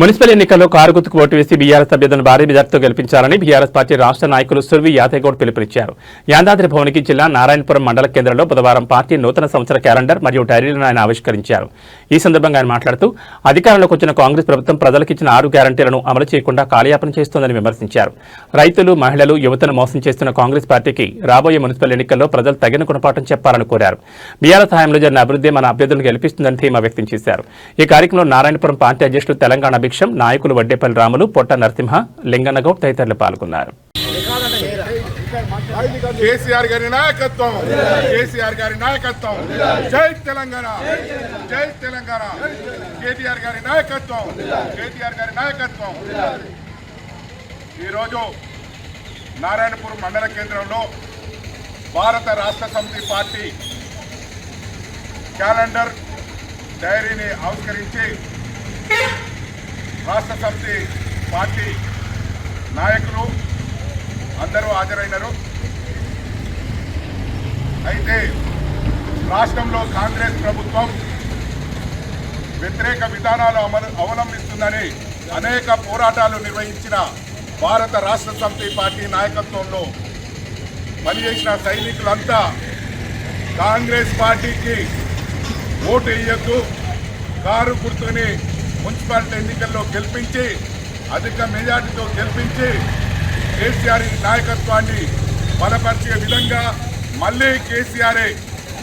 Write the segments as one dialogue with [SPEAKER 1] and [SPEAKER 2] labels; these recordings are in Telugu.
[SPEAKER 1] మున్సిపల్ ఎన్నికల్లో కారు గుర్తుకు ఓటు వేసి బీఆర్ఎస్ అభ్యర్థులను భారీ మెజార్టీతో గెలిపించాలని బీఆర్ఎస్ పార్టీ రాష్ట్ర నాయకులు సుర్వి యాదగౌడ్ పిలుపునిచ్చారు. యాదాద్రి భువనగిరి జిల్లా నారాయణపురం మండల కేంద్రంలో బుధవారం పార్టీ నూతన సంవత్సర క్యాలెండర్ మరియు డైరీలను ఆయన ఆవిష్కరించారు. ఈ సందర్భంగా ఆయన మాట్లాడుతూ అధికారంలోకి వచ్చిన కాంగ్రెస్ ప్రభుత్వం ప్రజలకు ఇచ్చిన 6 గ్యారంటీలను అమలు చేయకుండా కాలయాపన చేస్తోందని విమర్శించారు. రైతులు, మహిళలు, యువతను మోసం చేస్తున్న కాంగ్రెస్ పార్టీకి రాబోయే మున్సిపల్ ఎన్నికల్లో ప్రజలు తగిన గుణపాఠం చెప్పాలని కోరారు. బీఆర్ఎస్ హయాంలో జరిగిన అభివృద్ధి మన అభ్యర్థులను గెలిపిస్తుందని ధీమా వ్యక్తం చేశారు. ఈ కార్యక్రమంలో నారాయణపురం పార్టీ అధ్యక్షుడు తెలంగాణ భిక్షం, నాయకులు వడ్డేపల్లి రాములు, పొట్ట నరసింహ, లింగన్నగౌడ్ తదితరులు పాల్గొన్నారు.
[SPEAKER 2] కేసీఆర్ గారి నాయకత్వం, కేసీఆర్ గారి నాయకత్వం, జై తెలంగాణ, జై తెలంగాణ. కేటీఆర్ గారి నాయకత్వం, కేటీఆర్ గారి నాయకత్వం. ఈరోజు నారాయణపురం మండల కేంద్రంలో భారత రాష్ట్ర సమితి పార్టీ క్యాలెండర్ డైరీని ఆవిష్కరించి రాష్ట్ర సమితి పార్టీ నాయకులు అందరూ హాజరైనారు. అయితే రాష్ట్రంలో కాంగ్రెస్ ప్రభుత్వం వ్యతిరేక విధానాలు అవలంబిస్తుందని అనేక పోరాటాలు నిర్వహించిన భారత రాష్ట్ర సమితి పార్టీ నాయకత్వంలో పనిచేసిన సైనికులంతా కాంగ్రెస్ పార్టీకి ఓటు వేయొద్దు, కారు గుర్తుని మున్సిపాలిటీ ఎన్నికల్లో గెలిపించి అధిక మెజార్టీతో గెలిపించి కేసీఆర్ నాయకత్వాన్ని బలపరిచే విధంగా, మళ్ళీ కేసీఆరే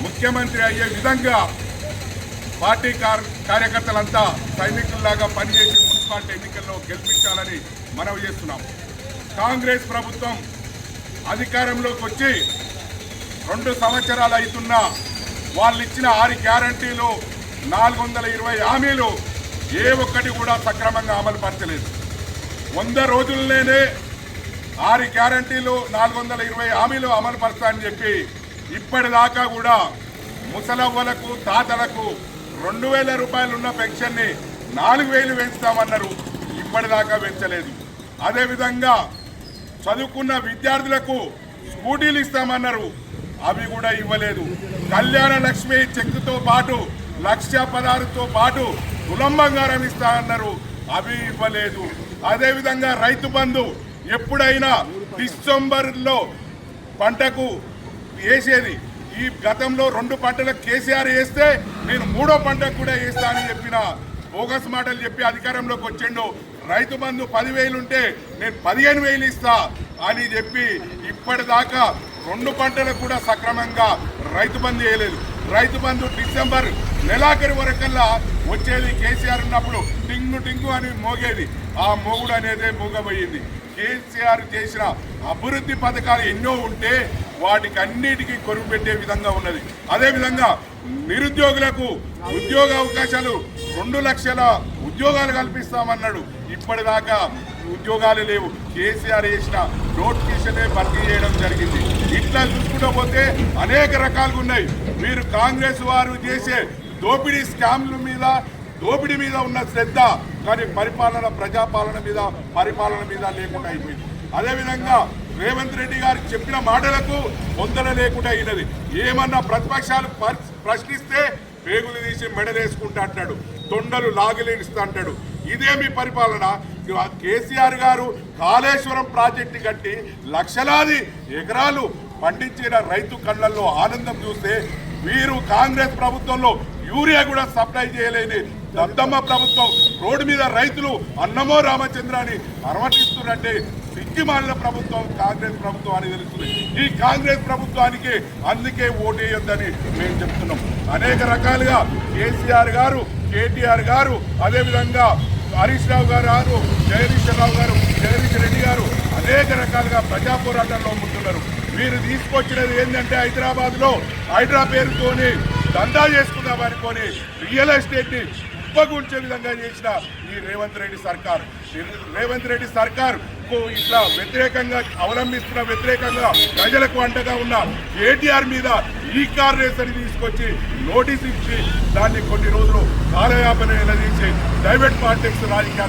[SPEAKER 2] ముఖ్యమంత్రి అయ్యే విధంగా పార్టీ కార్యకర్తలంతా సైనికుల్లాగా పనిచేసి మున్సిపాలిటీ ఎన్నికల్లో గెలిపించాలని మనవి చేస్తున్నాం. కాంగ్రెస్ ప్రభుత్వం అధికారంలోకి వచ్చి 2 సంవత్సరాలు అవుతున్నా వాళ్ళు ఇచ్చిన 6 గ్యారంటీలు, 420 హామీలు ఏ ఒక్కటి కూడా సక్రమంగా అమలు పరచలేదు. 100 రోజుల్లోనే 6 గ్యారంటీలు, 420 హామీలు అమలు పరచాలని చెప్పి ఇప్పటిదాకా కూడా ముసలవ్వలకు, తాతలకు 2000 రూపాయలు ఉన్న పెన్షన్ని 4000 పెంచుతామన్నారు, ఇప్పటిదాకా పెంచలేదు. అదేవిధంగా చదువుకున్న విద్యార్థులకు స్కూటీలు ఇస్తామన్నారు, అవి కూడా ఇవ్వలేదు. కళ్యాణ లక్ష్మి చెక్కుతో పాటు 1,16,000తో పాటు తులం బంగారం ఇస్తామన్నారు, అవి ఇవ్వలేదు. అదేవిధంగా రైతు బంధు ఎప్పుడైనా డిసెంబర్లో పంటకు వేసేది, ఈ గతంలో 2 పంటలకు కేసీఆర్ వేస్తే నేను 3వ పంటకు కూడా వేస్తానని చెప్పిన బోగస్ మాటలు చెప్పి అధికారంలోకి వచ్చిండు. రైతు బంధు 10,000 ఉంటే నేను 15,000 ఇస్తా అని చెప్పి ఇప్పటిదాకా 2 పంటలకు కూడా సక్రమంగా రైతు బంధు వేయలేదు. రైతు బంధు డిసెంబర్ నెలాఖరి వరకల్లా వచ్చేది. కేసీఆర్ ఉన్నప్పుడు టింగు టింగు అని మోగేది, ఆ మోగుడు అనేది మూగబోయింది. కేసీఆర్ చేసిన అభివృద్ధి పథకాలు ఎన్నో ఉంటే వాటికి అన్నిటికీ కొరువు పెట్టే విధంగా ఉన్నది. అదేవిధంగా నిరుద్యోగులకు ఉద్యోగ అవకాశాలు 2 లక్షల ఉద్యోగాలు కల్పిస్తామన్నాడు, ఇప్పటిదాకా ఉద్యోగాలు లేవు. కేసీఆర్ చేసిన నోటిఫికేషనే భర్తీ చేయడం జరిగింది. ఇట్లా చూసుకుంటూ పోతే అనేక రకాలుగా ఉన్నాయి. మీరు కాంగ్రెస్ వారు చేసే దోపిడీ స్కామ్ల మీద, దోపిడీ మీద ఉన్న శ్రద్ధ, కానీ ప్రజాపాలన మీద, పరిపాలన మీద లేకుండా అయిపోయింది. అదేవిధంగా రేవంత్ రెడ్డి గారికి చెప్పిన మాటలకు పొందన లేకుండా అయినది. ఏమన్నా ప్రతిపక్షాలు ప్రశ్నిస్తే పేగులు తీసి మెడలేసుకుంటా అంటాడు, తొండలు లాగిలేనిస్తా అంటాడు. ఇదే మీ పరిపాలన? కేసీఆర్ గారు కాళేశ్వరం ప్రాజెక్టు కట్టి లక్షలాది ఎకరాలు పండించిన రైతు కళ్ళల్లో ఆనందం చూస్తే, వీరు కాంగ్రెస్ ప్రభుత్వంలో యూరియా కూడా సప్లై చేయలేని దద్దమ్మ ప్రభుత్వం రోడ్డు మీద రైతులు అన్నమో రామచంద్ర అని అనుమతిస్తున్నట్టే సిక్కిమాలిన ప్రభుత్వం కాంగ్రెస్ ప్రభుత్వం అని తెలుస్తుంది. ఈ కాంగ్రెస్ ప్రభుత్వానికి అందుకే ఓటేయొద్దని మేము చెప్తున్నాం. అనేక రకాలుగా కేసీఆర్ గారు, కేటీఆర్ గారు, అదేవిధంగా హరీష్ రావు గారు, జగదీశ్వర్ రావు గారు, జగదీష్ రెడ్డి గారు అనేక రకాలుగా ప్రజా పోరాటాల్లో ఉంటున్నారు. వీరు తీసుకొచ్చినది ఏంటంటే హైదరాబాద్లో హైడ్రా పేరుతోని దందా చేసుకుందామనుకొని రియల్ ఎస్టేట్ని ఉప్పగుంచే విధంగా చేసిన ఈ రేవంత్ రెడ్డి సర్కార్ ఇట్లా వ్యతిరేకంగా అవలంబిస్తున్న, వ్యతిరేకంగా ప్రజలకు అండగా ఉన్న కేటీఆర్ మీద ఈ కార్ రేస్ అని తీసుకొచ్చి నోటీస్ ఇచ్చి దాన్ని కొన్ని రోజులు కాలయాపన నిలదీసి ప్రైవేట్ పాలిటిక్స్ రాజకీయాలు